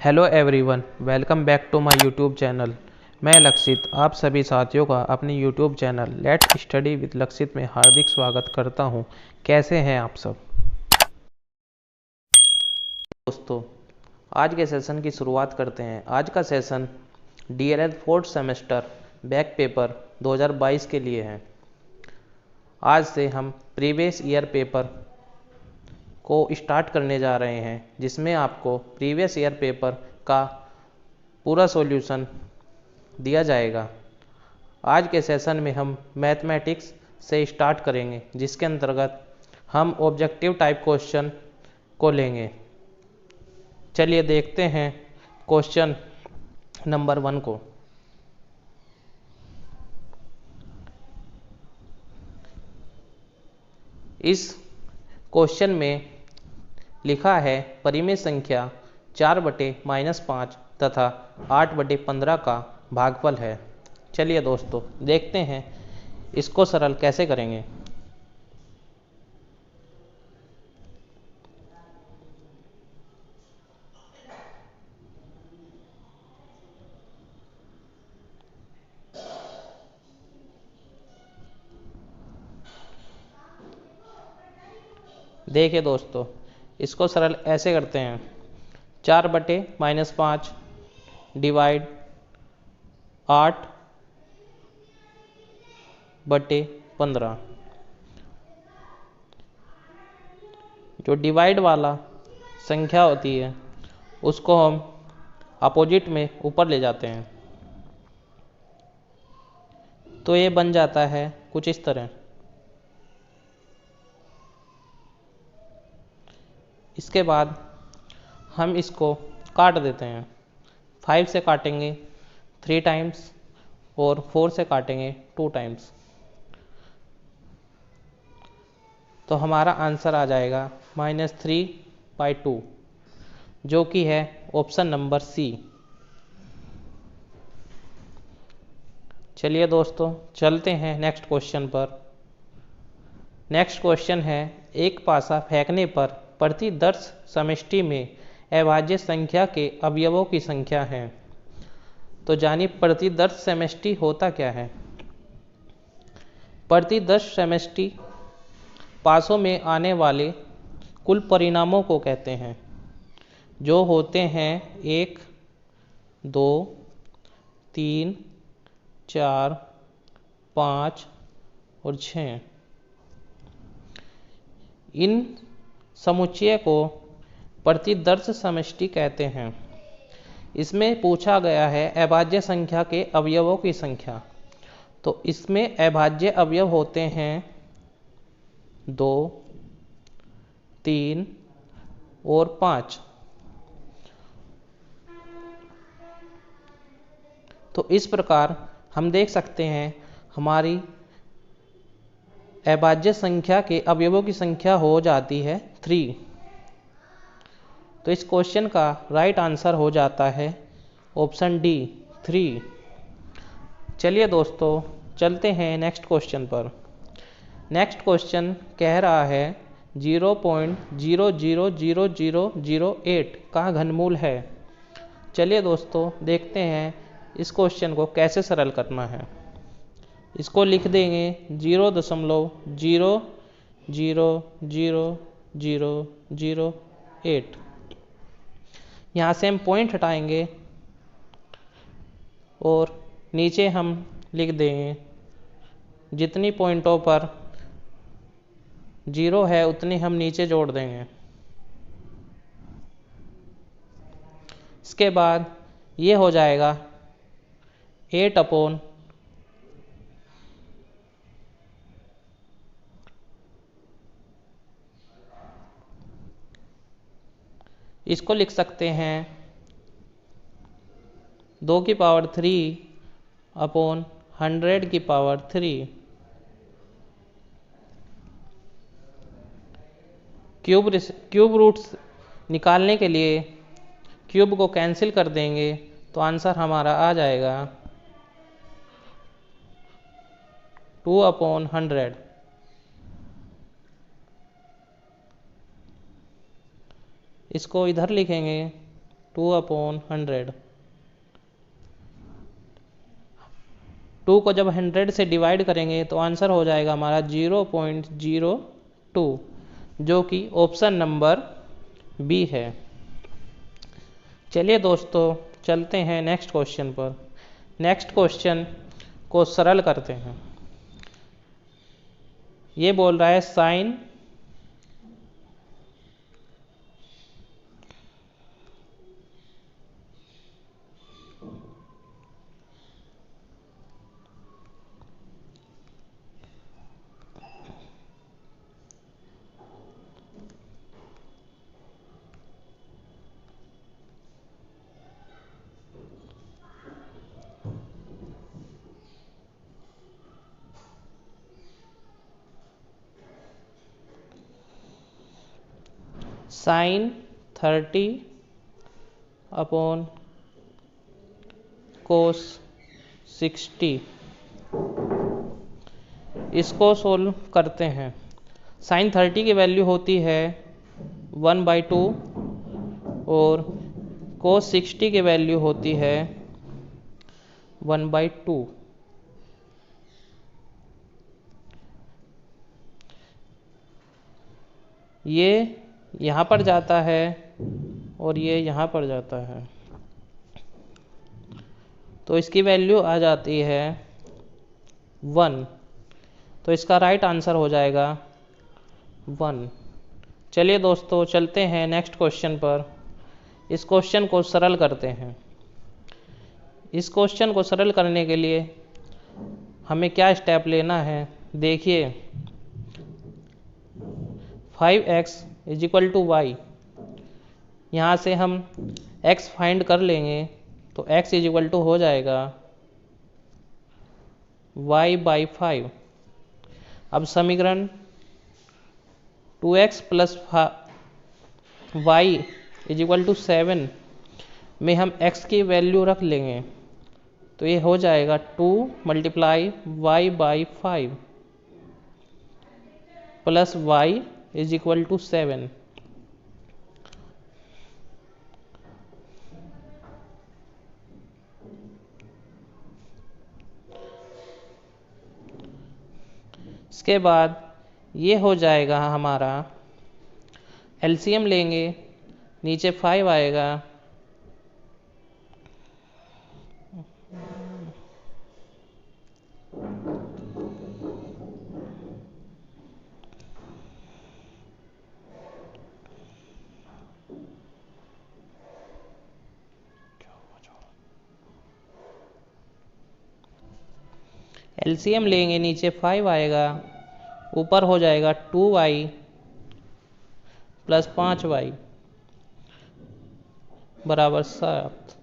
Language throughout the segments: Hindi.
Hello everyone, welcome back to my YouTube channel. मैं लक्षित आप सभी साथियों का अपने YouTube channel let's study with Lakshit में हार्दिक स्वागत करता हूं। कैसे हैं आप सब दोस्तों? आज के सेशन की शुरुआत करते हैं। आज का session DElEd fourth semester back paper 2022 के लिए है। आज से हम प्रीवियस ईयर पेपर को स्टार्ट करने जा रहे हैं, जिसमें आपको प्रीवियस ईयर पेपर का पूरा सॉल्यूशन दिया जाएगा। आज के सेशन में हम मैथमेटिक्स से स्टार्ट करेंगे, जिसके अंतर्गत हम ऑब्जेक्टिव टाइप क्वेश्चन को लेंगे। चलिए देखते हैं क्वेश्चन नंबर 1 को। इस क्वेश्चन में लिखा है परिमेय संख्या 4/-5 तथा 8/15 का भागफल है। चलिए दोस्तों देखते हैं इसको सरल कैसे करेंगे। देखिए दोस्तों, इसको सरल ऐसे करते हैं। 4/-5 डिवाइड 8/15। जो डिवाइड वाला संख्या होती है उसको हम अपोजिट में ऊपर ले जाते हैं, तो ये बन जाता है कुछ इस तरह। इसके बाद हम इसको काट देते हैं। 5 से काटेंगे 3 टाइम्स और 4 से काटेंगे 2 टाइम्स, तो हमारा आंसर आ जाएगा -3/2, जो कि है ऑप्शन नंबर सी। चलिए दोस्तों चलते हैं नेक्स्ट क्वेश्चन पर। नेक्स्ट क्वेश्चन है एक पासा फेंकने पर प्रति दर्श समष्टि में अभाज्य संख्या के अवयवों की संख्या है। तो जानिए प्रति दर्श समष्टि होता क्या है। प्रति दर्श समष्टि पासों में आने वाले कुल परिणामों को कहते हैं, जो होते हैं 1, 2, 3, 4, 5 और 6। इन समुच्चय को प्रतिदर्श समष्टि कहते हैं। इसमें पूछा गया है अभाज्य संख्या के अवयवों की संख्या। तो इसमें अभाज्य अवयव होते हैं 2, 3 और 5। तो इस प्रकार हम देख सकते हैं हमारी अभाज्य संख्या के अवयवों की संख्या हो जाती है 3। तो इस क्वेश्चन का राइट आंसर हो जाता है ऑप्शन डी 3। चलिए दोस्तों चलते हैं नेक्स्ट क्वेश्चन पर। नेक्स्ट क्वेश्चन कह रहा है 0.000008 का घनमूल है। चलिए दोस्तों देखते हैं इस क्वेश्चन को कैसे सरल करना है। इसको लिख देंगे 0.000008। यहाँ से हम पॉइंट हटाएंगे और नीचे हम लिख देंगे जितनी पॉइंटों पर 0 है उतनी हम नीचे जोड़ देंगे। इसके बाद ये हो जाएगा 8/, इसको लिख सकते हैं 2⁻³ क्यूब रूट्स निकालने के लिए क्यूब को कैंसिल कर देंगे, तो आंसर हमारा आ जाएगा 2/100। इसको इधर लिखेंगे 2/100। 2 को जब 100 से डिवाइड करेंगे तो आंसर हो जाएगा हमारा 0.02, जो कि ऑप्शन नंबर बी है। चलिए दोस्तों चलते हैं नेक्स्ट क्वेश्चन पर। नेक्स्ट क्वेश्चन को सरल करते हैं। ये बोल रहा है साइन साइन 30/cos 60। इसको सोल्व करते हैं। साइन 30 की वैल्यू होती है 1/2 और cos 60 की वैल्यू होती है 1/2। ये यहाँ पर जाता है और ये यहाँ पर जाता है, तो इसकी वैल्यू आ जाती है 1। तो इसका राइट आंसर हो जाएगा 1। चलिए दोस्तों चलते हैं नेक्स्ट क्वेश्चन पर। इस क्वेश्चन को सरल करते हैं। इस क्वेश्चन को सरल करने के लिए हमें क्या स्टेप लेना है, देखिए 5x = y। यहाँ से हम x फाइंड कर लेंगे तो x = हो जाएगा y/5। अब समीकरण 2x + y = 7 में हम x की वैल्यू रख लेंगे तो ये हो जाएगा 2 × y/5 प्लस y = 7। इसके बाद ये हो जाएगा हमारा, एलसीएम लेंगे, नीचे 5 आएगा, एलसीएम लेंगे, नीचे 5 आएगा, ऊपर हो जाएगा 2y + 5y = 7।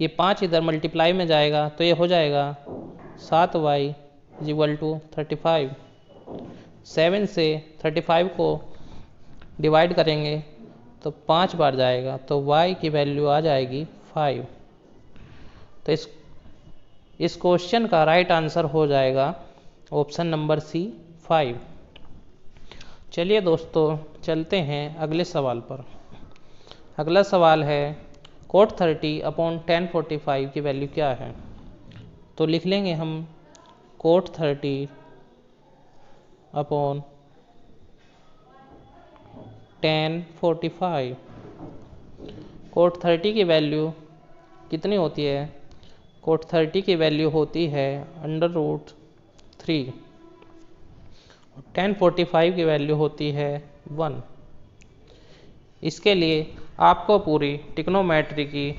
ये 5 इधर मल्टीप्लाई में जाएगा तो ये हो जाएगा 7y = 35। 7 से 35 को डिवाइड करेंगे तो 5 बार जाएगा तो y की वैल्यू आ जाएगी 5। तो इस क्वेश्चन का राइट आंसर हो जाएगा ऑप्शन नंबर सी 5। चलिए दोस्तों चलते हैं अगले सवाल पर। अगला सवाल है cot 30/tan 45 की वैल्यू क्या है। तो लिख लेंगे हम cot 30/tan 45। cot 30 की वैल्यू कितनी होती है? cot 30 की वैल्यू होती है √3। tan 45 की वैल्यू होती है 1। इसके लिए आपको पूरी ट्रिग्नोमेट्री की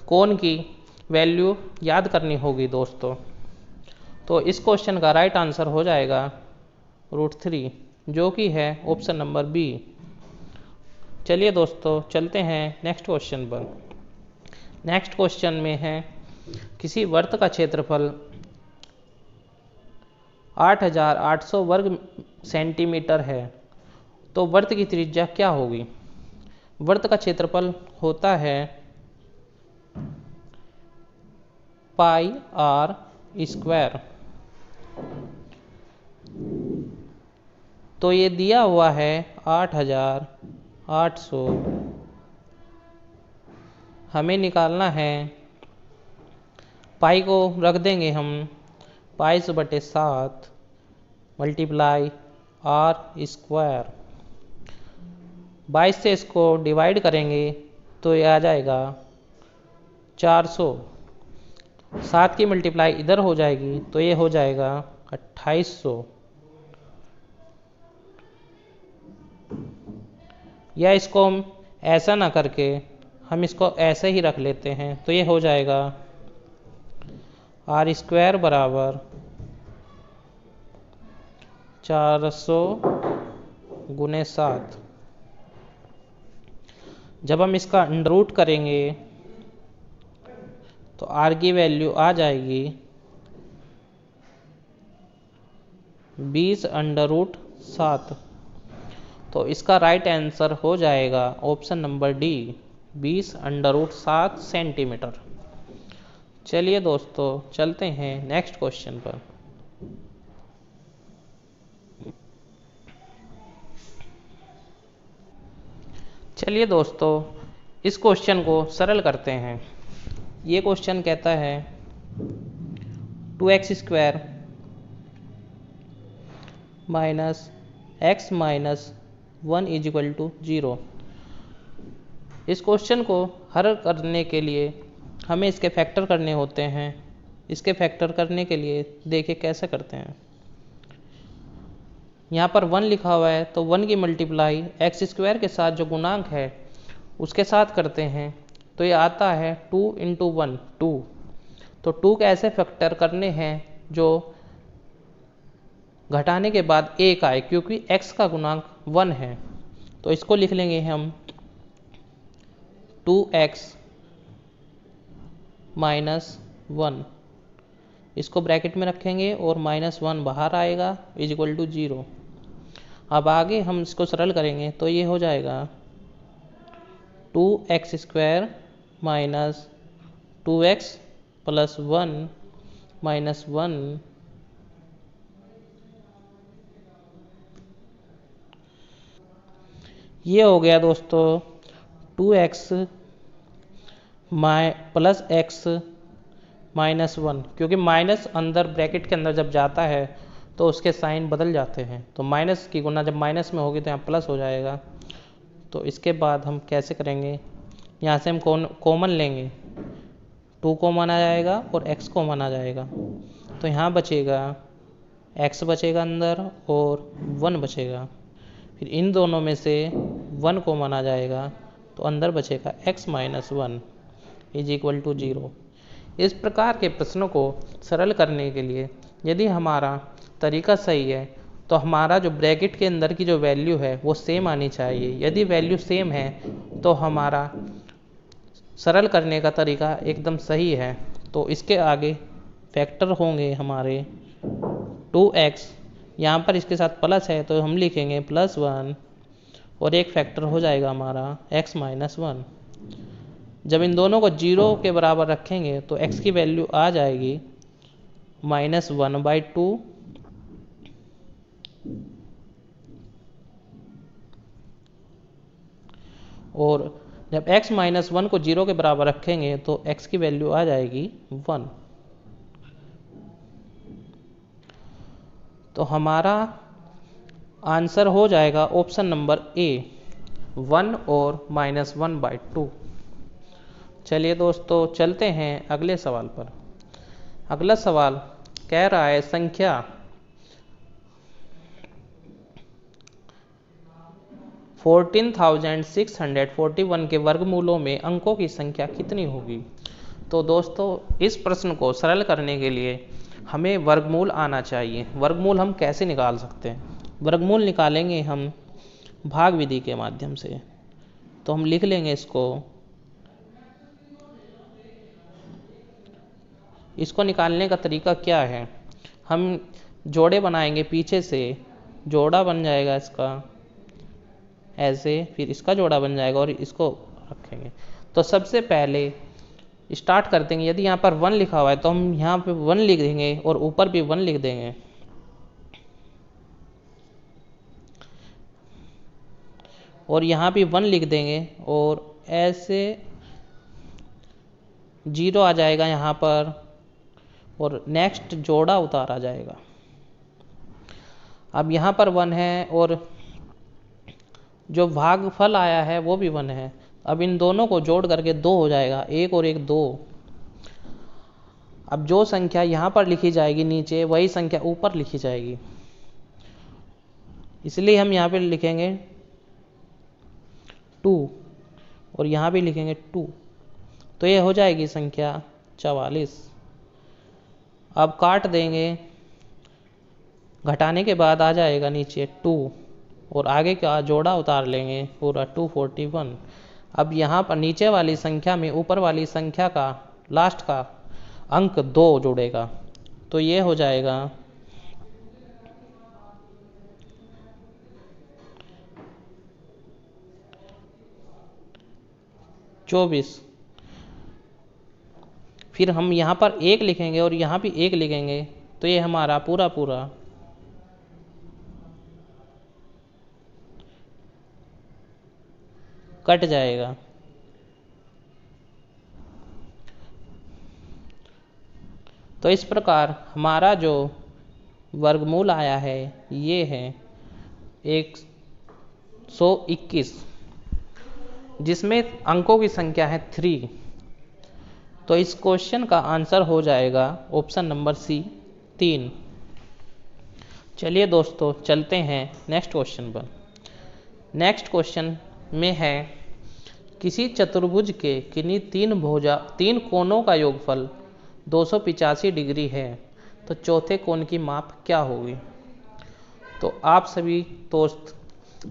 कोण की वैल्यू याद करनी होगी दोस्तों। तो इस क्वेश्चन का राइट आंसर हो जाएगा √3, जो कि है ऑप्शन नंबर बी। चलिए दोस्तों चलते हैं नेक्स्ट क्वेश्चन पर। नेक्स्ट क्वेश्चन में है किसी वर्त का क्षेत्रफल 8800 वर्ग सेंटीमीटर है, तो वर्त की त्रिज्या क्या होगी? वर्त का क्षेत्रफल होता है πr²। तो ये दिया हुआ है 8800 800 हमें निकालना है। पाई को रख देंगे हम 22/7 मल्टीप्लाई आर स्क्वायर। 22 से इसको डिवाइड करेंगे तो ये आ जाएगा 400। 7 की मल्टीप्लाई इधर हो जाएगी तो ये हो जाएगा 2800। या इसको हम ऐसा ना करके हम इसको ऐसे ही रख लेते हैं तो ये हो जाएगा आर स्क्वायर बराबर 400 गुने 7। जब हम इसका अंडर रूट करेंगे तो आर की वैल्यू आ जाएगी 20√7। तो इसका राइट आंसर हो जाएगा ऑप्शन नंबर डी 20√7 सेंटीमीटर। चलिए दोस्तों चलते हैं नेक्स्ट क्वेश्चन पर। चलिए दोस्तों इस क्वेश्चन को सरल करते हैं। ये क्वेश्चन कहता है 2x² माइनस x माइनस 1 = 0। इस क्वेश्चन को हल करने के लिए हमें इसके फैक्टर करने होते हैं। इसके फैक्टर करने के लिए देखिए कैसे करते हैं। यहाँ पर 1 लिखा हुआ है तो 1 की मल्टीप्लाई x² के साथ जो गुणांक है उसके साथ करते हैं तो ये आता है 2 × 1 2। तो 2 के ऐसे फैक्टर करने हैं जो घटाने के बाद 1 आए, क्योंकि x का गुणांक 1 है। तो इसको लिख लेंगे हम 2x माइनस 1। इसको ब्रैकेट में रखेंगे और -1 बाहर आएगा = 0। अब आगे हम इसको सरल करेंगे तो ये हो जाएगा 2x² minus 2x plus 1 minus 1 ये हो गया दोस्तों 2x प्लस x माइनस 1, क्योंकि माइनस अंदर ब्रैकेट के अंदर जब जाता है तो उसके साइन बदल जाते हैं। तो माइनस की गुना जब माइनस में होगी तो यहाँ प्लस हो जाएगा। तो इसके बाद हम कैसे करेंगे, यहाँ से हम कॉमन लेंगे, 2 कॉमन आ जाएगा और x कॉमन आ जाएगा। तो यहाँ बचेगा x बचेगा अंदर और 1 बचेगा। फिर इन दोनों में से 1 कॉमन आ जाएगा तो अंदर बचेगा x माइनस 1 = 0। इस प्रकार के प्रश्नों को सरल करने के लिए यदि हमारा तरीका सही है तो हमारा जो ब्रैकेट के अंदर की जो वैल्यू है वो सेम आनी चाहिए। यदि वैल्यू सेम है तो हमारा सरल करने का तरीका एकदम सही है। तो इसके आगे फैक्टर होंगे हमारे 2x, यहाँ पर इसके साथ प्लस है तो हम लिखेंगे +1 और एक फैक्टर हो जाएगा हमारा x माइनस 1। जब इन दोनों को 0 के बराबर रखेंगे तो x की वैल्यू आ जाएगी -1/2 और जब x माइनस 1 को 0 के बराबर रखेंगे तो x की वैल्यू आ जाएगी 1। तो हमारा आंसर हो जाएगा ऑप्शन नंबर ए 1 और -1/2। चलिए दोस्तों चलते हैं अगले सवाल पर। अगला सवाल कह रहा है संख्या 14,641 के वर्गमूलों में अंकों की संख्या कितनी होगी। तो दोस्तों इस प्रश्न को सरल करने के लिए हमें वर्गमूल आना चाहिए। वर्गमूल हम कैसे निकाल सकते हैं, वर्गमूल निकालेंगे हम भाग विधि के माध्यम से। तो हम लिख लेंगे इसको निकालने का तरीका क्या है, हम जोड़े बनाएंगे, पीछे से जोड़ा बन जाएगा इसका ऐसे, फिर इसका जोड़ा बन जाएगा और इसको रखेंगे। तो सबसे पहले स्टार्ट कर देंगे। यदि यहाँ पर 1 लिखा हुआ है तो हम यहाँ पे 1 लिख देंगे और ऊपर भी 1 लिख देंगे। और यहाँ भी 1 लिख देंगे और ऐसे 0 आ जाएगा यहाँ पर और नेक्स्ट जोड़ा उतारा जाएगा। अब यहाँ पर 1 है और जो भागफल आया है वो भी 1 है। अब इन दोनों को जोड़ करके 2 हो जाएगा, 1 और 1 2। अब जो संख्या यहाँ पर लिखी जाएगी नीचे, वही संख्या ऊपर लिखी जाएगी, इसलिए हम यहाँ पे लिखेंगे 2 और यहाँ भी लिखेंगे 2। तो ये हो जाएगी संख्या 44। अब काट देंगे, घटाने के बाद आ जाएगा नीचे 2 और आगे का जोड़ा उतार लेंगे पूरा 241। अब यहाँ पर नीचे वाली संख्या में ऊपर वाली संख्या का लास्ट का अंक 2 जुड़ेगा, तो ये हो जाएगा 24। फिर हम यहाँ पर 1 लिखेंगे और यहाँ भी 1 लिखेंगे, तो ये हमारा पूरा पूरा कट जाएगा। तो इस प्रकार हमारा जो वर्गमूल आया है ये है 121, जिसमें अंकों की संख्या है 3। तो इस क्वेश्चन का आंसर हो जाएगा ऑप्शन नंबर सी 3। चलिए दोस्तों चलते हैं नेक्स्ट क्वेश्चन पर। नेक्स्ट क्वेश्चन में है किसी चतुर्भुज के किन्हीं 3 कोणों का योगफल 285 डिग्री है, तो चौथे कोण की माप क्या होगी। तो आप सभी दोस्त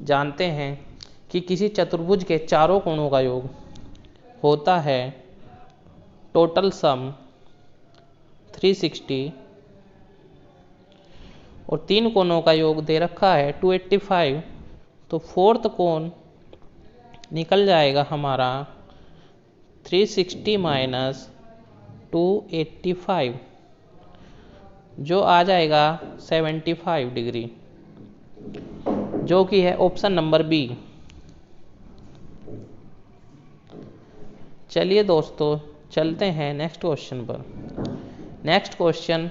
जानते हैं कि किसी चतुर्भुज के चारों कोणों का योग होता है टोटल सम 360 और 3 कोणों का योग दे रखा है 285। तो फोर्थ कोण निकल जाएगा हमारा 360 माइनस 285, जो आ जाएगा 75 डिग्री, जो कि है ऑप्शन नंबर बी। चलिए दोस्तों चलते हैं नेक्स्ट क्वेश्चन पर। नेक्स्ट क्वेश्चन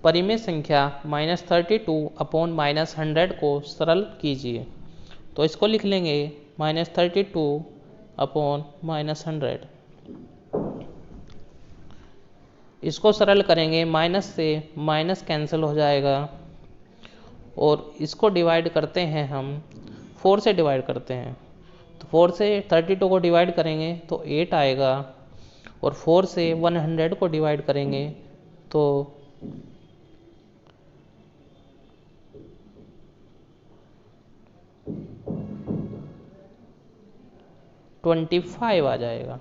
परिमेय संख्या -32 अपॉन -100 को सरल कीजिए। तो इसको लिख लेंगे -32 अपॉन -100। इसको सरल करेंगे, माइनस से माइनस कैंसिल हो जाएगा और इसको डिवाइड करते हैं हम 4 से डिवाइड करते हैं। तो 4 से 32 को डिवाइड करेंगे तो 8 आएगा और 4 से 100 को डिवाइड करेंगे तो 25 आ जाएगा।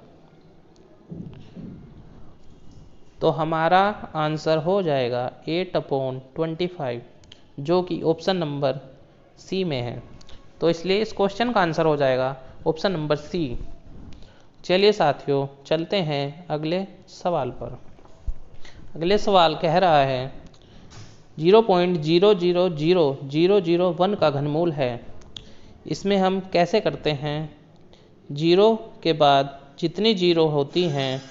तो हमारा आंसर हो जाएगा 8/25, जो कि ऑप्शन नंबर सी में है। तो इसलिए इस क्वेश्चन का आंसर हो जाएगा ऑप्शन नंबर सी। चलिए साथियों चलते हैं अगले सवाल पर। अगले सवाल कह रहा है 0.000001 का घनमूल है। इसमें हम कैसे करते हैं, 0 के बाद जितनी 0 होती हैं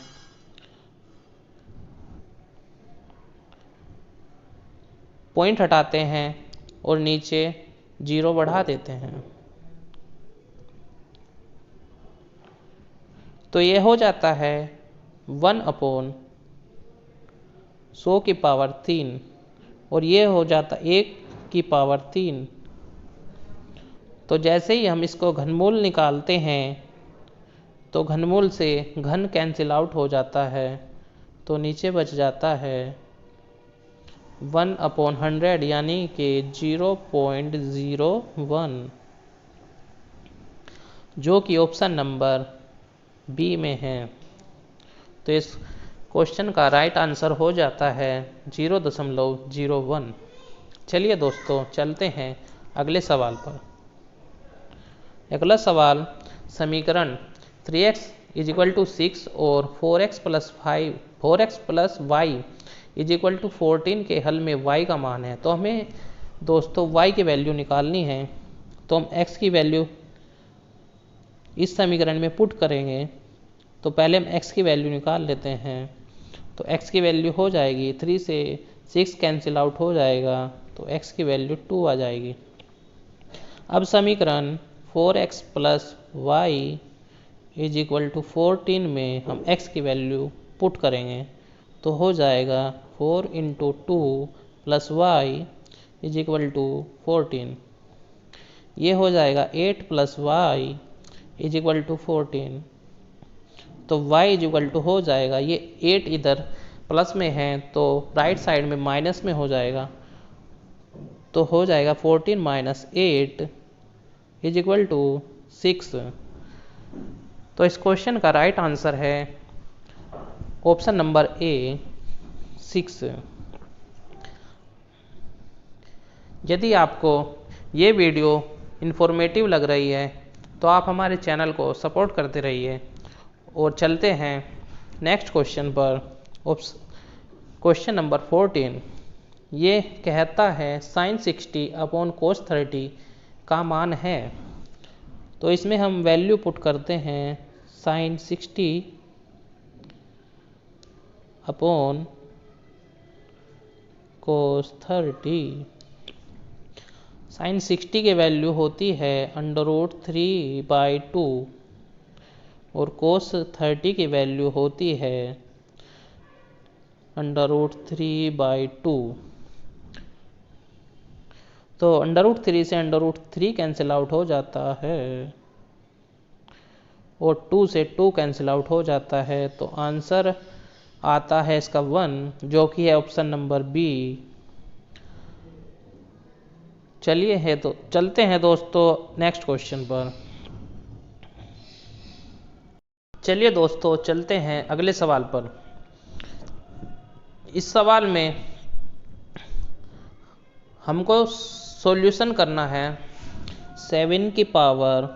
पॉइंट हटाते हैं और नीचे 0 बढ़ा देते हैं। तो ये हो जाता है 1/100⁻³ और ये हो जाता 1/3। तो जैसे ही हम इसको घनमूल निकालते हैं तो घनमूल से घन कैंसिल आउट हो जाता है, तो नीचे बच जाता है 1/100 यानी कि 0.01, जो कि ऑप्शन नंबर बी में है। तो इस क्वेश्चन का राइट आंसर हो जाता है 0.01। चलिए दोस्तों चलते हैं अगले सवाल पर। अगला सवाल समीकरण 3x = 6 और 4x + y = 14 के हल में y का मान है। तो हमें दोस्तों y की वैल्यू निकालनी है। तो हम x की वैल्यू इस समीकरण में पुट करेंगे तो पहले हम x की वैल्यू निकाल लेते हैं। तो x की वैल्यू हो जाएगी 3 से 6 कैंसिल आउट हो जाएगा तो x की वैल्यू 2 आ जाएगी। अब समीकरण 4x plus y is equal to 14 में हम x की वैल्यू पुट करेंगे तो हो जाएगा 4 into 2 plus y is equal to 14। ये हो जाएगा 8 plus y is equal to 14। तो y इज इक्वल टू हो जाएगा, ये 8 इधर प्लस में है तो राइट साइड में माइनस में हो जाएगा, तो हो जाएगा 14 माइनस 8 इज इक्वल टू 6। तो इस क्वेश्चन का राइट आंसर है ऑप्शन नंबर ए 6। यदि आपको ये वीडियो इन्फॉर्मेटिव लग रही है तो आप हमारे चैनल को सपोर्ट करते रहिए। और चलते हैं नेक्स्ट क्वेश्चन पर। क्वेश्चन नंबर 14 ये कहता है साइन 60 अपॉन कोस 30 का मान है। तो इसमें हम वैल्यू पुट करते हैं साइन 60 अपॉन कोस 30। साइन 60 की वैल्यू होती है √3/2 और कोस 30 की वैल्यू होती है √3/2। तो √3 से √3 कैंसिल आउट हो जाता है और 2 से 2 कैंसिल आउट हो जाता है, तो आंसर आता है इसका 1, जो कि है ऑप्शन नंबर बी। चलते हैं दोस्तों नेक्स्ट क्वेश्चन पर। चलिए दोस्तों चलते हैं अगले सवाल पर। इस सवाल में हमको सॉल्यूशन करना है 7 की पावर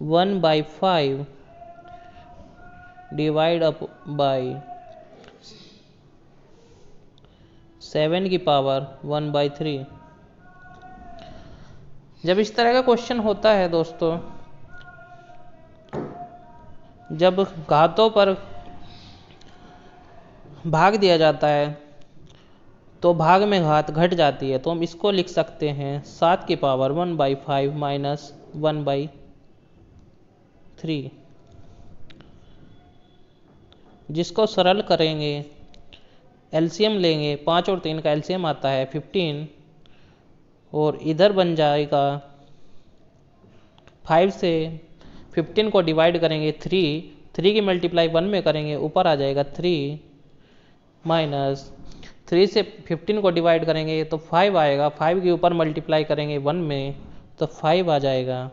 1/5 डिवाइड अप बाई 7 की पावर 1/3। जब इस तरह का क्वेश्चन होता है दोस्तों, जब घातों पर भाग दिया जाता है तो भाग में घात घट जाती है, तो हम इसको लिख सकते हैं 7 की पावर 1/5 माइनस 1/3, जिसको सरल करेंगे एलसीएम लेंगे। 5 और 3 का एलसीएम आता है 15 और इधर बन जाएगा 5 से 15 को डिवाइड करेंगे 3 की मल्टीप्लाई 1 में करेंगे, ऊपर आ जाएगा 3 माइनस 3 से 15 को डिवाइड करेंगे तो 5 आएगा, 5 के ऊपर मल्टीप्लाई करेंगे 1 में तो 5 आ जाएगा।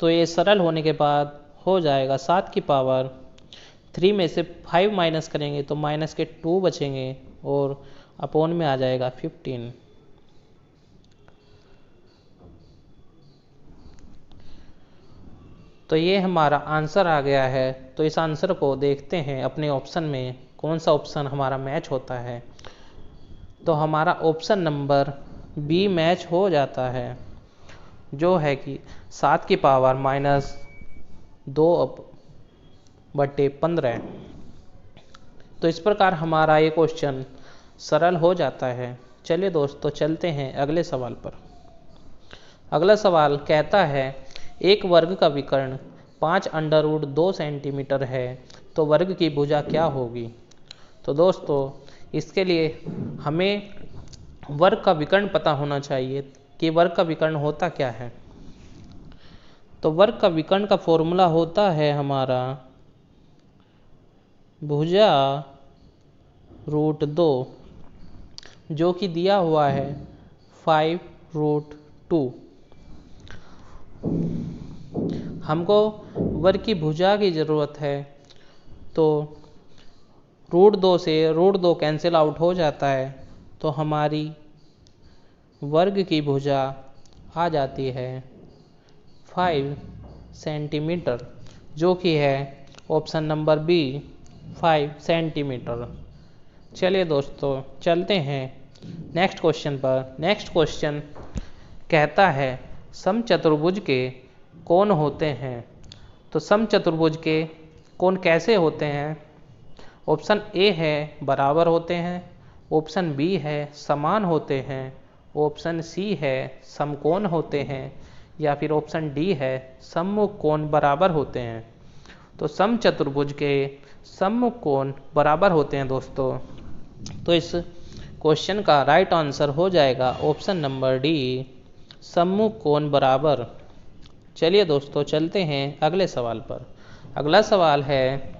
तो ये सरल होने के बाद हो जाएगा 7 की पावर 3 में से 5 माइनस करेंगे तो माइनस के 2 बचेंगे और अपॉन में आ जाएगा 15। तो ये हमारा आंसर आ गया है। तो इस आंसर को देखते हैं अपने ऑप्शन में कौन सा ऑप्शन हमारा मैच होता है। तो हमारा ऑप्शन नंबर बी मैच हो जाता है, जो है कि 7 की पावर माइनस 2/15। तो इस प्रकार हमारा ये क्वेश्चन सरल हो जाता है। चलिए दोस्तों चलते हैं अगले सवाल पर। अगला सवाल कहता है एक वर्ग का विकर्ण 5√2 सेंटीमीटर है, तो वर्ग की भुजा क्या होगी। तो दोस्तों इसके लिए हमें वर्ग का विकर्ण पता होना चाहिए कि वर्ग का विकर्ण होता क्या है। तो वर्ग का विकर्ण का फॉर्मूला होता है हमारा भुजा √2, जो कि दिया हुआ है 5√2। हमको वर्ग की भुजा की ज़रूरत है, तो √2 से √2 कैंसिल आउट हो जाता है, तो हमारी वर्ग की भुजा आ जाती है 5 सेंटीमीटर, जो कि है ऑप्शन नंबर बी 5 सेंटीमीटर। चलिए दोस्तों चलते हैं नेक्स्ट क्वेश्चन पर। नेक्स्ट क्वेश्चन कहता है समचतुर्भुज के कोण होते हैं। तो समचतुर्भुज के कोण कैसे होते हैं? ऑप्शन ए है बराबर होते हैं, ऑप्शन बी है समान होते हैं, ऑप्शन सी है समकोण होते हैं, या फिर ऑप्शन डी है सम्मुख कोण बराबर होते हैं। तो समचतुर्भुज के सम्मुख कोण बराबर होते हैं दोस्तों। तो इस क्वेश्चन का राइट आंसर हो जाएगा ऑप्शन नंबर डी, सम्मुख कोण बराबर। चलिए दोस्तों चलते हैं अगले सवाल पर। अगला सवाल है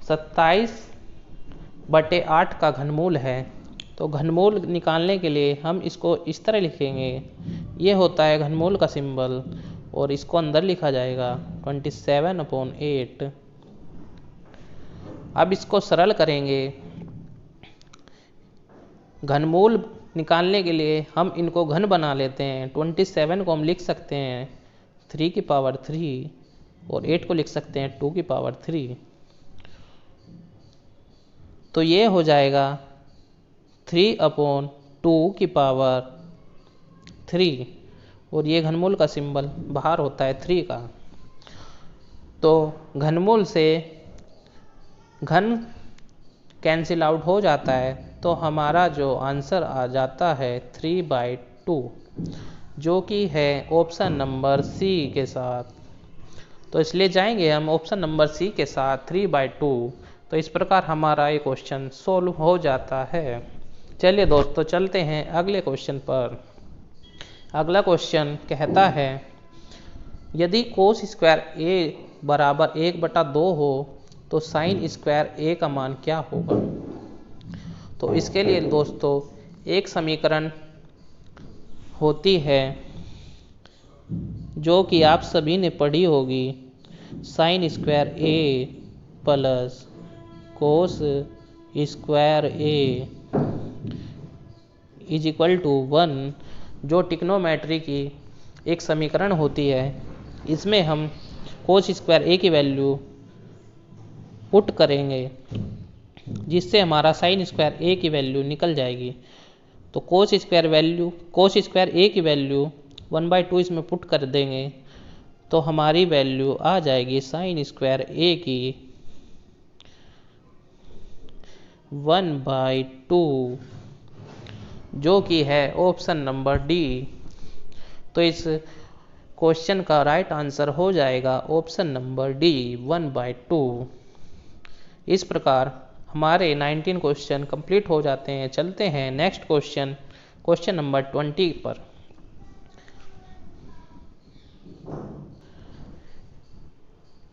27/8 का घनमूल है। तो घनमूल निकालने के लिए हम इसको इस तरह लिखेंगे, ये होता है घनमूल का सिंबल, और इसको अंदर लिखा जाएगा 27/8। अब इसको सरल करेंगे। घनमूल निकालने के लिए हम इनको घन बना लेते हैं। 27 को हम लिख सकते हैं 3 की पावर 3 और 8 को लिख सकते हैं 2 की पावर 3। तो ये हो जाएगा 3/2 की पावर 3, और ये घनमूल का सिंबल बाहर होता है 3 का। तो घनमूल से घन कैंसिल आउट हो जाता है, तो हमारा जो आंसर आ जाता है 3/2, जो कि है ऑप्शन नंबर सी के साथ। तो इसलिए जाएंगे हम ऑप्शन नंबर सी के साथ 3/2। तो इस प्रकार हमारा ये क्वेश्चन सोल्व हो जाता है। चलिए दोस्तों चलते हैं अगले क्वेश्चन पर। अगला क्वेश्चन कहता है यदि कोस स्क्वायर ए बराबर 1/2 हो तो साइन स्क्वायर ए का मान क्या होगा? तो इसके लिए दोस्तों एक समीकरण होती है जो कि आप सभी ने पढ़ी होगी, sine square A plus cos square A is equal to 1, जो ट्रिग्नोमेट्री की एक समीकरण होती है। इसमें हम कोस स्क्वायर ए की वैल्यू पुट करेंगे, जिससे हमारा साइन स्क्वायर ए की वैल्यू निकल जाएगी। तो कोस स्क्वायर ए की वैल्यू 1/2 इसमें पुट कर देंगे, तो हमारी वैल्यू आ जाएगी साइन स्क्वायर ए की 1/2, जो कि है ऑप्शन नंबर डी। तो इस क्वेश्चन का राइट आंसर हो जाएगा ऑप्शन नंबर डी 1/2। इस प्रकार हमारे 19 क्वेश्चन कंप्लीट हो जाते हैं। चलते हैं नेक्स्ट क्वेश्चन नंबर 20 पर।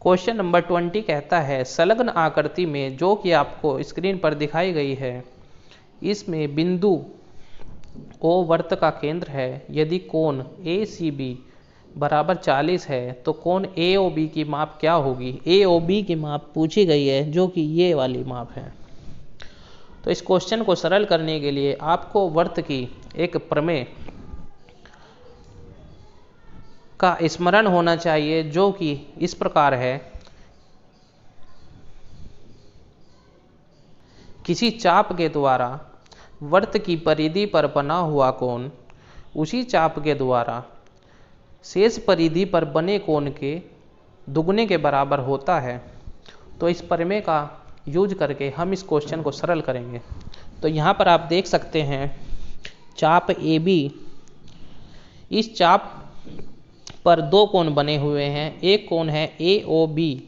क्वेश्चन नंबर 20 कहता है संलग्न आकृति में, जो कि आपको स्क्रीन पर दिखाई गई है, इसमें बिंदु O वर्त का केंद्र है। यदि कोण ACB बराबर 40 है तो कोण AOB की माप क्या होगी? AOB की माप पूछी गई है, जो कि ये वाली माप है। तो इस क्वेश्चन को सरल करने के लिए आपको वर्त की एक प्रमेय का स्मरण होना चाहिए, जो कि इस प्रकार है। किसी चाप के द्वारा वर्त की परिधि पर बना हुआ कोण उसी चाप के द्वारा शेष परिधि पर बने कोण के दुगने के बराबर होता है। तो इस प्रमेय का यूज करके हम इस क्वेश्चन को सरल करेंगे। तो यहाँ पर आप देख सकते हैं चाप AB, इस चाप पर दो कोण बने हुए हैं। एक कोण है AOB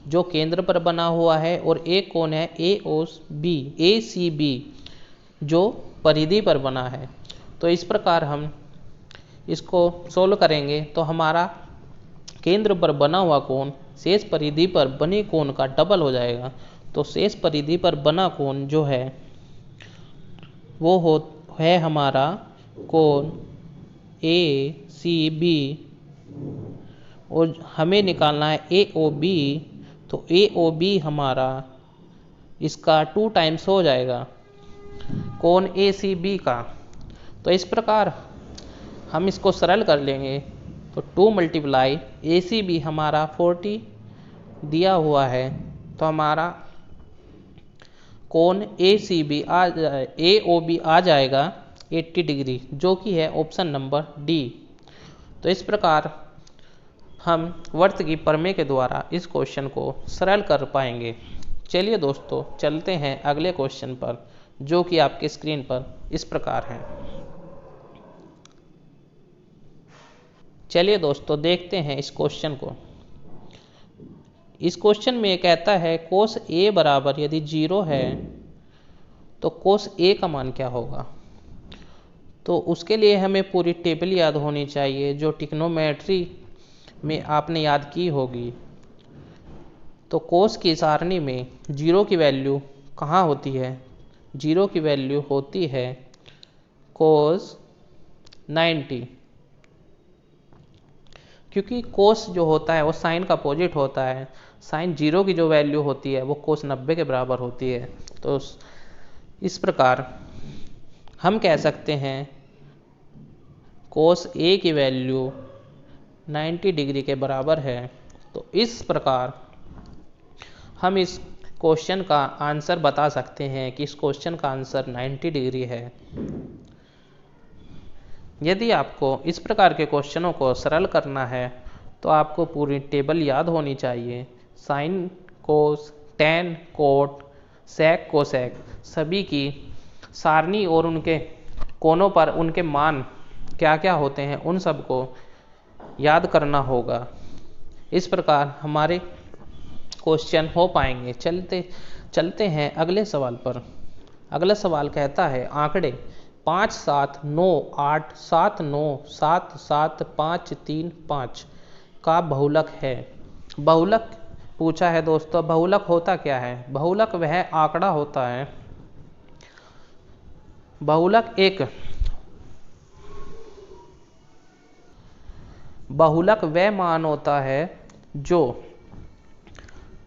जो केंद्र पर बना हुआ है, और एक कोण है ACB जो परिधि पर बना है। तो इस प्रकार हम इसको सोल्व करेंगे तो हमारा केंद्र पर बना हुआ कोण शेष परिधि पर बने कोण का डबल हो जाएगा। तो शेष परिधि पर बना कोण जो है वो है हमारा कोण ACB, और हमें निकालना है AOB। तो AOB हमारा इसका 2 टाइम्स हो जाएगा कोण ACB का। तो इस प्रकार हम इसको सरल कर लेंगे। तो 2 मल्टीप्लाई ACB हमारा 40 दिया हुआ है, तो हमारा कोण ए ओ बी आ जाएगा 80 डिग्री, जो कि है ऑप्शन नंबर डी। तो इस प्रकार हम वर्त की प्रमेय के द्वारा इस क्वेश्चन को सरल कर पाएंगे। चलिए दोस्तों चलते हैं अगले क्वेश्चन पर, जो कि आपके स्क्रीन पर इस प्रकार है। चलिए दोस्तों देखते हैं इस क्वेश्चन को। इस क्वेश्चन में ये कहता है कोस ए बराबर यदि 0 है तो कोस ए का मान क्या होगा। तो उसके लिए हमें पूरी टेबल याद होनी चाहिए जो ट्रिग्नोमेट्री में आपने याद की होगी। तो कोस की सारणी में 0 की वैल्यू कहाँ होती है? 0 की वैल्यू होती है कोस 90, क्योंकि कोस जो होता है वो साइन का अपोजिट होता है। साइन 0 की जो वैल्यू होती है वो कोस 90 के बराबर होती है। तो इस प्रकार हम कह सकते हैं कोस ए की वैल्यू 90 डिग्री के बराबर है। तो इस प्रकार हम इस क्वेश्चन का आंसर बता सकते हैं कि इस क्वेश्चन का आंसर 90 डिग्री है। यदि आपको इस प्रकार के क्वेश्चनों को सरल करना है तो आपको पूरी टेबल याद होनी चाहिए। साइन, कोस, टैन, कोट, सेक, कोसेक सभी की सारणी और उनके कोनों पर उनके मान क्या क्या होते हैं उन सबको याद करना होगा। इस प्रकार हमारे क्वेश्चन हो पाएंगे। चलते हैं अगले सवाल पर। अगला सवाल कहता है आंकड़े 5 7 9 8 7 9 7 7 5 3 5 का बहुलक है। बहुलक पूछा है दोस्तों। बहुलक होता क्या है? बहुलक वह आंकड़ा होता है, बहुलक वह मान होता है जो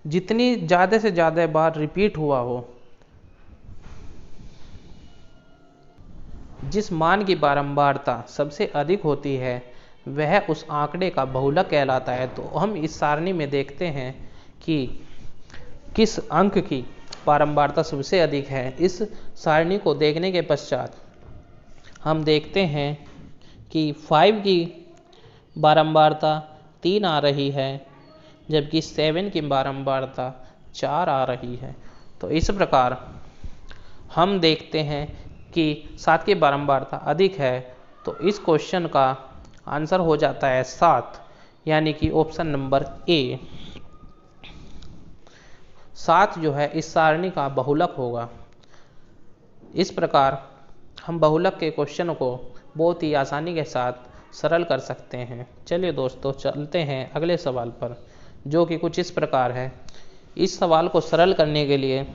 जितनी ज़्यादा से ज़्यादा बार रिपीट हुआ हो, जिस मान की बारंबारता सबसे अधिक होती है वह उस आंकड़े का बहुलक कहलाता है। तो हम इस सारणी में देखते हैं कि किस अंक की बारंबारता सबसे अधिक है। इस सारणी को देखने के पश्चात हम देखते हैं कि 5 की बारंबारता 3 आ रही है, जबकि 7 की बारंबारता 4 आ रही है। तो इस प्रकार हम देखते हैं कि 7 की बारंबारता अधिक है। तो इस क्वेश्चन का आंसर हो जाता है 7, यानी कि ऑप्शन नंबर ए। 7 जो है इस सारणी का बहुलक होगा। इस प्रकार हम बहुलक के क्वेश्चन को बहुत ही आसानी के साथ सरल कर सकते हैं। चलिए दोस्तों चलते हैं अगले सवाल पर, जो कि कुछ इस प्रकार है। इस सवाल को सरल करने के लिए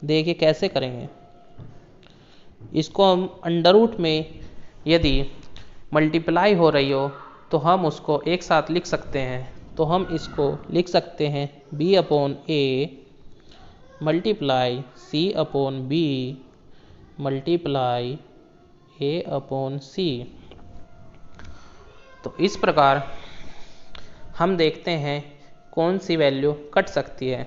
देखिए कैसे करेंगे। इसको हम अंडर रूट में यदि मल्टीप्लाई हो रही हो तो हम उसको एक साथ लिख सकते हैं। तो हम इसको लिख सकते हैं b upon a multiply c upon b multiply a upon c। तो इस प्रकार हम देखते हैं कौन सी वैल्यू कट सकती है।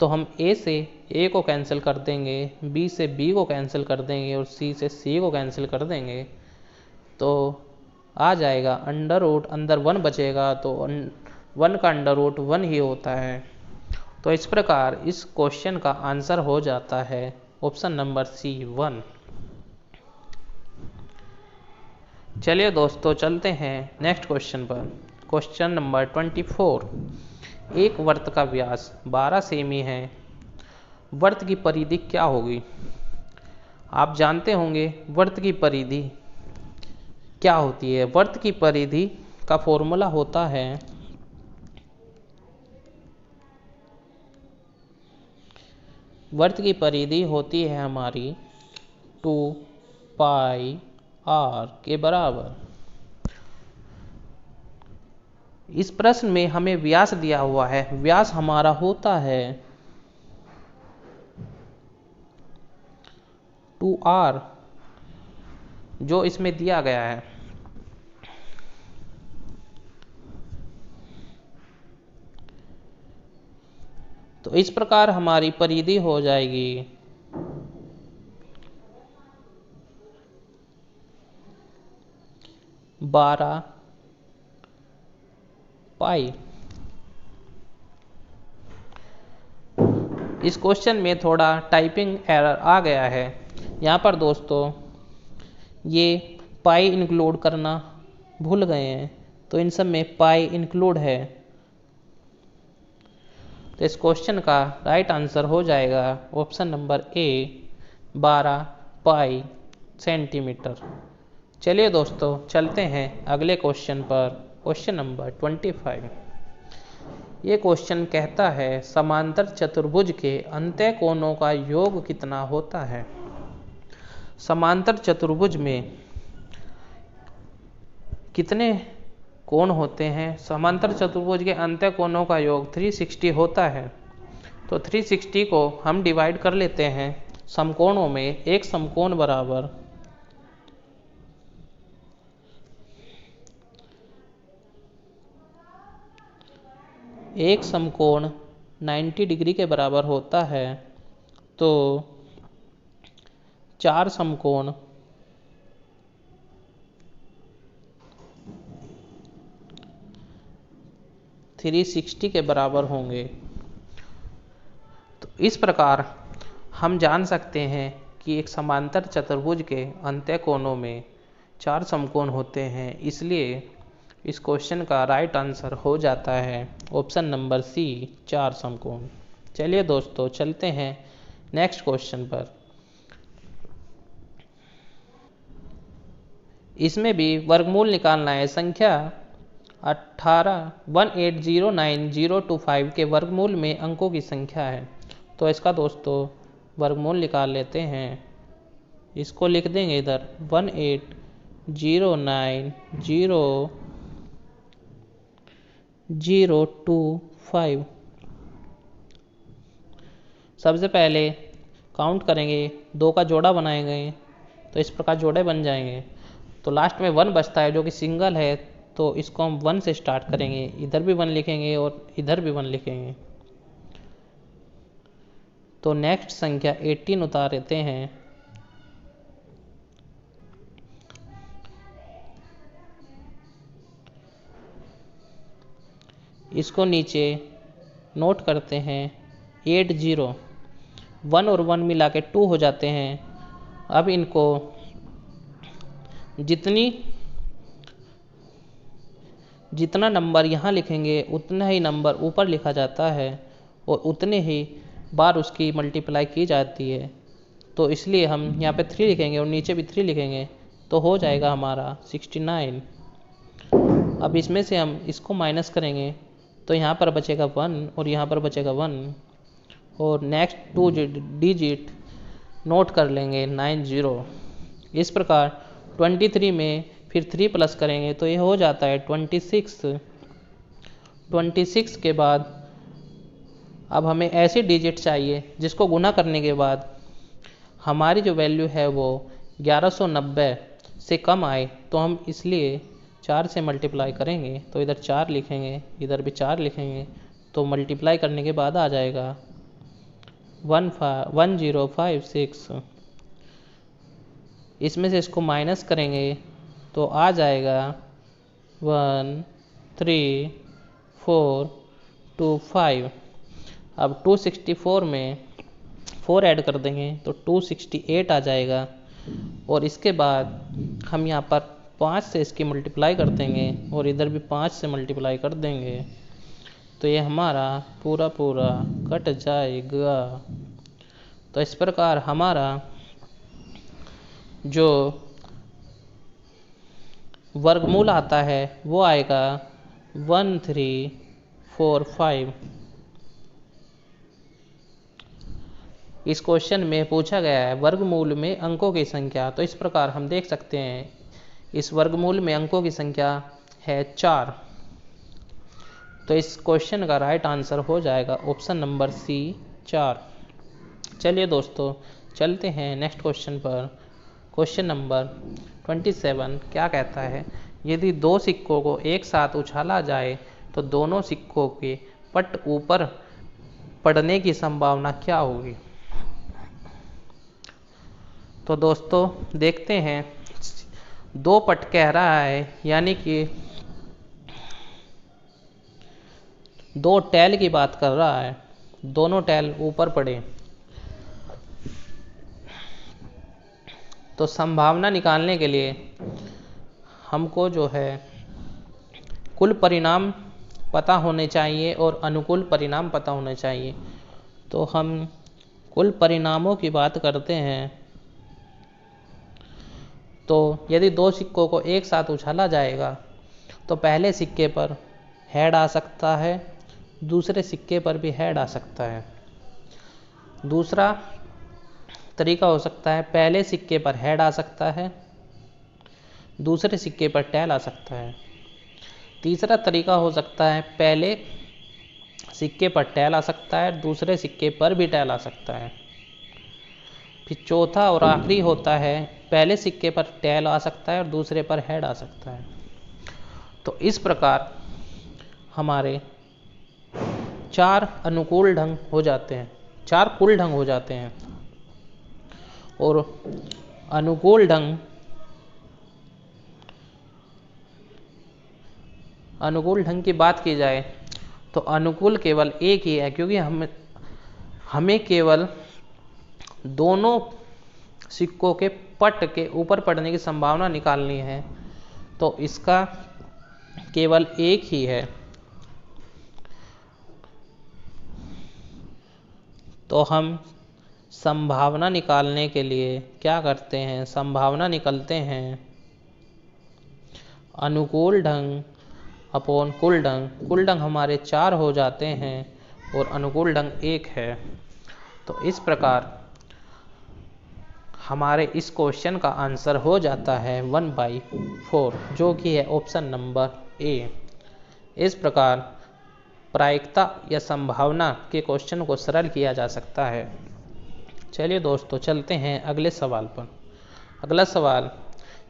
तो हम a से a को कैंसिल कर देंगे, b से b को कैंसिल कर देंगे और c से c को कैंसिल कर देंगे। तो आ जाएगा अंडर रूट, अंदर 1 बचेगा, तो 1 का अंडर रूट 1 ही होता है। तो इस प्रकार इस क्वेश्चन का आंसर हो जाता है ऑप्शन नंबर सी 1। चलिए दोस्तों चलते हैं नेक्स्ट क्वेश्चन पर। Question number 24। एक वर्त का व्यास 12 सेमी है, वर्त की परिधि क्या होगी? आप जानते होंगे वर्त की परिधि क्या होती है। वर्त की परिधि का फॉर्मूला होता है वर्त की परिधि होती है हमारी 2 पाई r के बराबर। इस प्रश्न में हमें व्यास दिया हुआ है। व्यास हमारा होता है 2r, जो इसमें दिया गया है। तो इस प्रकार हमारी परिधि हो जाएगी 12 पाई। इस क्वेश्चन में थोड़ा टाइपिंग एरर आ गया है। यहाँ पर दोस्तों ये पाई इंक्लूड करना भूल गए हैं, तो इन सब में पाई इंक्लूड है। तो इस क्वेश्चन का राइट आंसर हो जाएगा option number A 12 pi centimetre. चलिए दोस्तों चलते हैं अगले क्वेश्चन पर, क्वेश्चन नंबर 25। ये क्वेश्चन कहता है समांतर चतुर्भुज के अंतः कोणों का योग कितना होता है। समांतर चतुर्भुज में कितने कोण होते हैं? समांतर चतुर्भुज के अंतः कोणों का योग 360 होता है। तो 360 को हम डिवाइड कर लेते हैं समकोणों में। एक समकोण बराबर एक समकोण 90 डिग्री के बराबर होता है, तो 4 समकोण 360 के बराबर होंगे। तो इस प्रकार हम जान सकते हैं कि एक समांतर चतुर्भुज के अंतः कोणों में 4 समकोण होते हैं, इसलिए इस क्वेश्चन का राइट आंसर हो जाता है ऑप्शन नंबर सी 4 समकोण। चलिए दोस्तों चलते हैं नेक्स्ट क्वेश्चन पर। इसमें भी वर्गमूल निकालना है। संख्या 1809025 के वर्गमूल में अंकों की संख्या है। तो इसका दोस्तों वर्गमूल निकाल लेते हैं। इसको लिख देंगे इधर 1809025। सबसे पहले काउंट करेंगे, 2 का जोड़ा बनाएंगे, तो इस प्रकार जोड़े बन जाएंगे। तो लास्ट में 1 बचता है जो कि सिंगल है, तो इसको हम 1 से स्टार्ट करेंगे। इधर भी 1 लिखेंगे और इधर भी 1 लिखेंगे। तो नेक्स्ट संख्या 18 उतार देते हैं। इसको नीचे नोट करते हैं 80। 1 और 1 मिला के 2 हो जाते हैं। अब इनको जितना नंबर यहाँ लिखेंगे उतना ही नंबर ऊपर लिखा जाता है और उतने ही बार उसकी मल्टीप्लाई की जाती है। तो इसलिए हम यहाँ पे 3 लिखेंगे और नीचे भी 3 लिखेंगे, तो हो जाएगा हमारा 69। अब इसमें से हम इसको माइनस करेंगे, तो यहाँ पर बचेगा 1 और यहाँ पर बचेगा 1 और नेक्स्ट 2 डिजिट नोट कर लेंगे 90। इस प्रकार 23 में फिर 3 प्लस करेंगे तो ये हो जाता है 26। 26 के बाद अब हमें ऐसी डिजिट चाहिए जिसको गुना करने के बाद हमारी जो वैल्यू है वो 1190 से कम आए। तो हम इसलिए 4 से मल्टीप्लाई करेंगे, तो इधर 4 लिखेंगे, इधर भी 4 लिखेंगे, तो मल्टीप्लाई करने के बाद आ जाएगा 1056। इसमें से इसको माइनस करेंगे तो आ जाएगा 13425। अब 264 में 4 ऐड कर देंगे तो 268 आ जाएगा और इसके बाद हम यहाँ पर 5 से इसकी मल्टीप्लाई कर देंगे और इधर भी 5 से मल्टीप्लाई कर देंगे, तो ये हमारा पूरा कट जाएगा। तो इस प्रकार हमारा जो वर्गमूल आता है वो आएगा 1345। इस क्वेश्चन में पूछा गया है वर्गमूल में अंकों की संख्या। तो इस प्रकार हम देख सकते हैं इस वर्गमूल में अंकों की संख्या है 4। तो इस क्वेश्चन का राइट आंसर हो जाएगा ऑप्शन नंबर सी 4। चलिए दोस्तों चलते हैं नेक्स्ट क्वेश्चन पर। क्वेश्चन नंबर 27 क्या कहता है, यदि 2 सिक्कों को एक साथ उछाला जाए तो दोनों सिक्कों के पट ऊपर पड़ने की संभावना क्या होगी। तो दोस्तों देखते हैं, 2 पट कह रहा है, यानी कि 2 टैल की बात कर रहा है, दोनों टैल ऊपर पड़े। तो संभावना निकालने के लिए हमको जो है कुल परिणाम पता होने चाहिए और अनुकूल परिणाम पता होने चाहिए। तो हम कुल परिणामों की बात करते हैं। तो यदि 2 सिक्कों को एक साथ उछाला जाएगा तो पहले सिक्के पर हेड आ सकता है, दूसरे सिक्के पर भी हेड आ सकता है। दूसरा तरीका हो सकता है पहले सिक्के पर हेड आ सकता है, दूसरे सिक्के पर टेल आ सकता है। तीसरा तरीका हो सकता है पहले सिक्के पर टेल आ सकता है, दूसरे सिक्के पर भी टेल आ सकता है। फिर चौथा और आखिरी होता है पहले सिक्के पर टेल आ सकता है और दूसरे पर हेड आ सकता है। तो इस प्रकार हमारे 4 अनुकूल ढंग हो जाते हैं, 4 कुल ढंग हो जाते हैं। और अनुकूल ढंग की बात की जाए तो अनुकूल केवल एक ही है, क्योंकि हमें केवल दोनों सिक्कों के पट के ऊपर पड़ने की संभावना निकालनी है। तो इसका केवल एक ही है। तो हम संभावना निकालने के लिए क्या करते हैं, संभावना निकलते हैं अनुकूल ढंग अपॉन कुल ढंग। कुल ढंग हमारे 4 हो जाते हैं और अनुकूल ढंग 1 है। तो इस प्रकार हमारे इस क्वेश्चन का आंसर हो जाता है 1/4, जो कि है ऑप्शन नंबर ए। इस प्रकार प्रायिकता या संभावना के क्वेश्चन को सरल किया जा सकता है। चलिए दोस्तों चलते हैं अगले सवाल पर। अगला सवाल,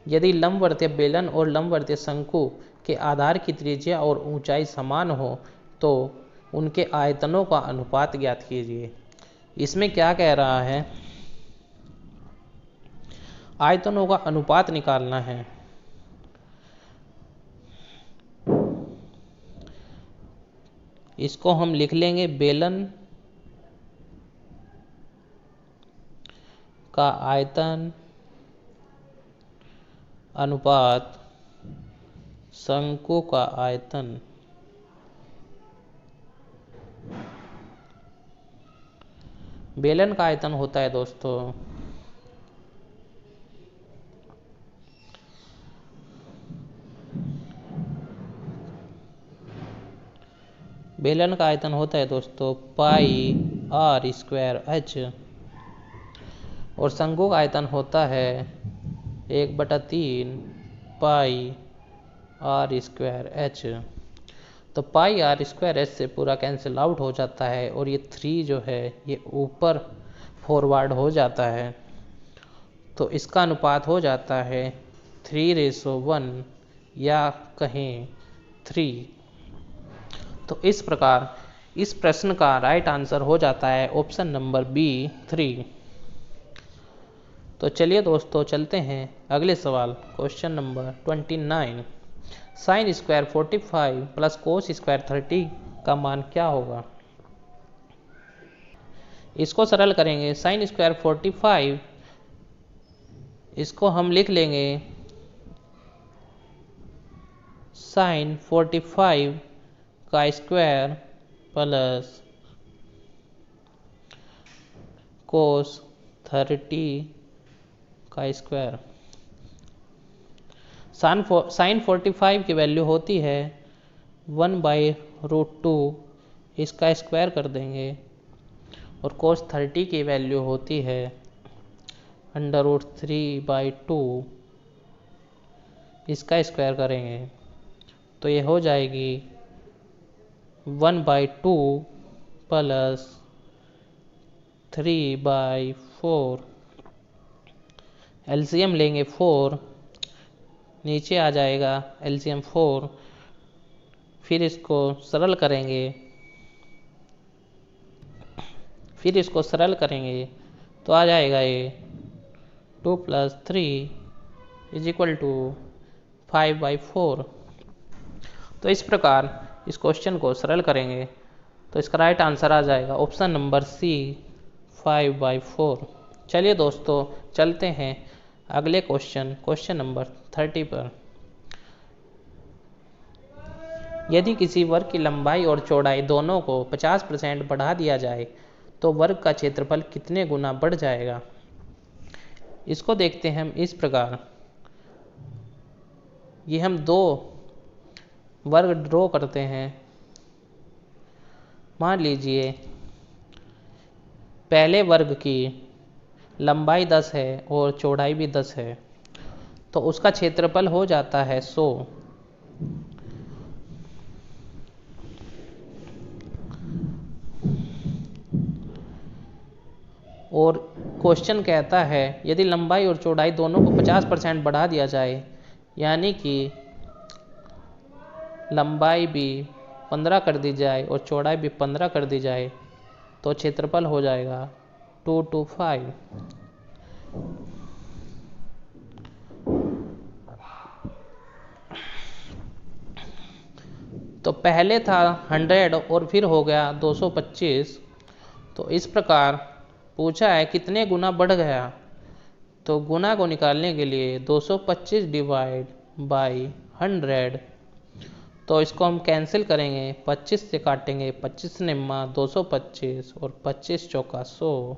यदि लंबवर्तीय बेलन और लंबवर्तीय शंकु के आधार की त्रिज्या और ऊंचाई समान हो तो उनके आयतनों का अनुपात ज्ञात कीजिए। इसमें क्या कह रहा है, आयतनों का अनुपात निकालना है। इसको हम लिख लेंगे बेलन का आयतन अनुपात शंकु का आयतन। बेलन का आयतन होता है दोस्तों बेलन का आयतन होता है दोस्तों πr²h और शंकु का आयतन होता है 1/3 πr²h। तो πr²h से पूरा कैंसिल आउट हो जाता है और ये 3 जो है ये ऊपर फॉरवर्ड हो जाता है। तो इसका अनुपात हो जाता है 3:1 या कहें 3। तो इस प्रकार इस प्रश्न का राइट आंसर हो जाता है ऑप्शन नंबर बी 3। तो चलिए दोस्तों चलते हैं अगले सवाल, question number 29। Sine square 45 plus cos square 30 का मान क्या होगा। इसको सरल करेंगे। साइन स्क्वायर 45 इसको हम लिख लेंगे साइन 45 का स्क्वायर प्लस कोस 30 का स्क्वायर। साइन 45 की वैल्यू होती है 1/√2, इसका स्क्वायर कर देंगे। और कोस 30 की वैल्यू होती है √3/2, इसका स्क्वायर करेंगे तो ये हो जाएगी 1/2 प्लस 3/4। एलसीएम लेंगे 4, नीचे आ जाएगा एलसीएम 4। फिर इसको सरल करेंगे फिर इसको सरल करेंगे तो आ जाएगा ये 2 + 3 = 5/4। तो इस प्रकार इस क्वेश्चन को सरल करेंगे तो इसका राइट आंसर आ जाएगा ऑप्शन नंबर सी 5/4। चलिए दोस्तों चलते हैं अगले क्वेश्चन नंबर 30 पर। यदि किसी वर्ग की लंबाई और चौड़ाई दोनों को 50% बढ़ा दिया जाए तो वर्ग का क्षेत्रफल कितने गुना बढ़ जाएगा। इसको देखते हैं हम इस प्रकार। ये हम दो वर्ग ड्रॉ करते हैं। मान लीजिए पहले वर्ग की लंबाई 10 है और चौड़ाई भी 10 है, तो उसका क्षेत्रफल हो जाता है 100। और क्वेश्चन कहता है यदि लंबाई और चौड़ाई दोनों को 50% बढ़ा दिया जाए, यानी कि लंबाई भी 15 कर दी जाए और चौड़ाई भी 15 कर दी जाए, तो क्षेत्रफल हो जाएगा 225। तो पहले था 100 और फिर हो गया 225। तो इस प्रकार पूछा है कितने गुना बढ़ गया, तो गुना को निकालने के लिए 225 डिवाइड बाई 100, तो इसको हम कैंसिल करेंगे, 25 से काटेंगे, 25 निम्मा 225 और 25 चौका 100।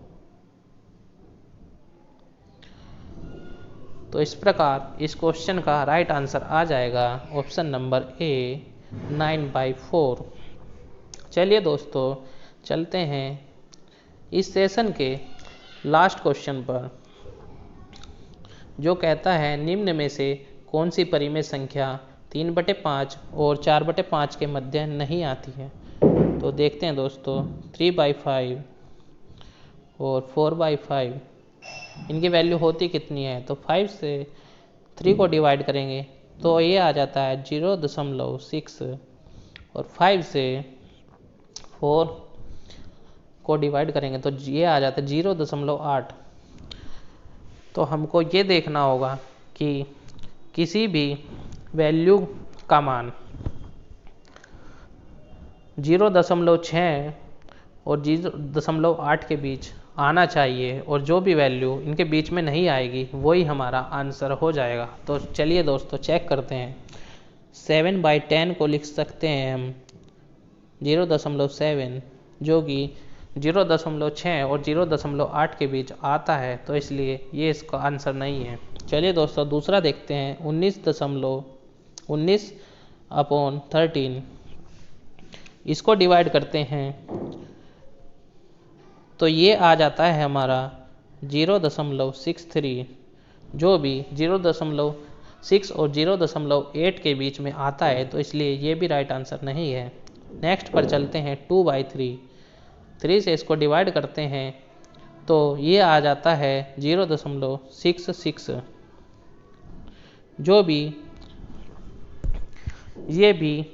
तो इस प्रकार इस क्वेश्चन का राइट आंसर आ जाएगा ऑप्शन नंबर ए 9/4। चलिए दोस्तों चलते हैं इस सेशन के लास्ट क्वेश्चन पर, जो कहता है निम्न में से कौन सी परिमेय संख्या 3/5 और 4/5 के मध्य नहीं आती है। तो देखते हैं दोस्तों 3/5 और 4/5 इनकी वैल्यू होती कितनी है। तो 5 से 3 को डिवाइड करेंगे तो ये आ जाता है 0.6 और 5 से 4 को डिवाइड करेंगे तो ये आ जाता है 0.8। तो हमको ये देखना होगा कि किसी भी वैल्यू का मान 0.6 और 0.8 के बीच आना चाहिए, और जो भी वैल्यू इनके बीच में नहीं आएगी वही हमारा आंसर हो जाएगा। तो चलिए दोस्तों चेक करते हैं। 7/10 को लिख सकते हैं हम 0.7, जो कि 0.6 और 0.8 के बीच आता है, तो इसलिए ये इसका आंसर नहीं है। चलिए दोस्तों दूसरा देखते हैं 19/13। इसको डिवाइड करते हैं तो ये आ जाता है हमारा 0.63, जो भी 0.6 और 0.8 के बीच में आता है, तो इसलिए ये भी राइट आंसर नहीं है। नेक्स्ट पर चलते हैं 2/3। 3 से इसको डिवाइड करते हैं तो ये आ जाता है 0.66, जो भी ये भी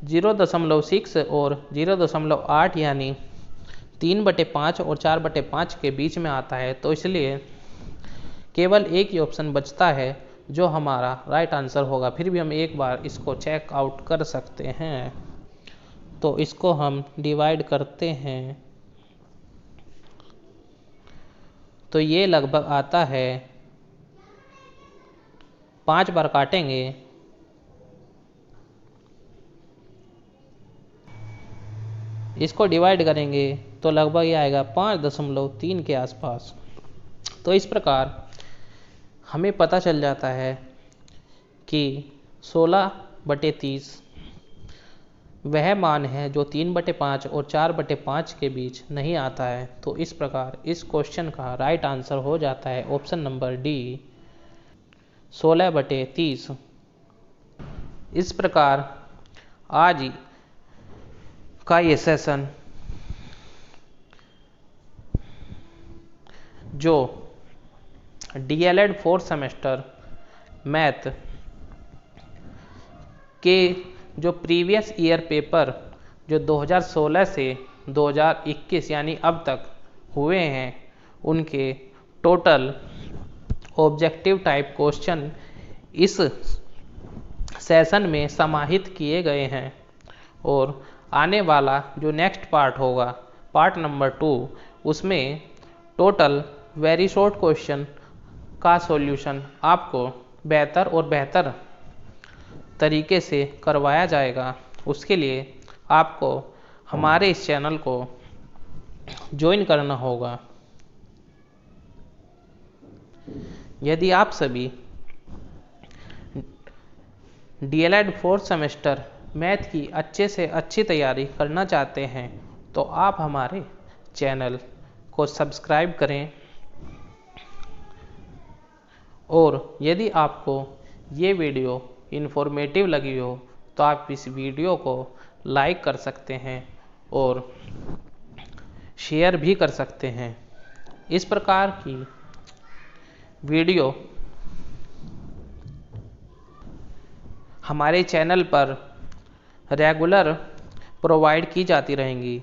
0.6 और 0.8 यानी 3/5 और 4/5 के बीच में आता है, तो इसलिए केवल एक ही ऑप्शन बचता है जो हमारा राइट आंसर होगा। फिर भी हम एक बार इसको चेक आउट कर सकते हैं। तो इसको हम डिवाइड करते हैं तो ये लगभग आता है, 5 बार काटेंगे इसको डिवाइड करेंगे तो लगभग ये आएगा 5.3 के आसपास। तो इस प्रकार हमें पता चल जाता है कि 16/30 वह मान है जो 3/5 और 4/5 के बीच नहीं आता है। तो इस प्रकार इस क्वेश्चन का राइट आंसर हो जाता है ऑप्शन नंबर डी 16/30। इस प्रकार आज का ये सेशन जो DLED 4th सेमेस्टर मैथ के जो प्रीवियस ईयर पेपर जो 2016 से 2021 यानी अब तक हुए हैं उनके टोटल ऑब्जेक्टिव टाइप क्वेश्चन इस सेशन में समाहित किए गए हैं और आने वाला जो नेक्स्ट पार्ट होगा, पार्ट नंबर 2, उसमें टोटल वेरी शॉर्ट क्वेश्चन का सॉल्यूशन आपको बेहतर और बेहतर तरीके से करवाया जाएगा। उसके लिए आपको हमारे इस चैनल को ज्वाइन करना होगा। यदि आप सभी डीएलएड 4th सेमेस्टर मैथ की अच्छे से अच्छी तैयारी करना चाहते हैं तो आप हमारे चैनल को सब्सक्राइब करें, और यदि आपको ये वीडियो इन्फॉर्मेटिव लगी हो तो आप इस वीडियो को लाइक कर सकते हैं और शेयर भी कर सकते हैं। इस प्रकार की वीडियो हमारे चैनल पर रेगुलर प्रोवाइड की जाती रहेंगी।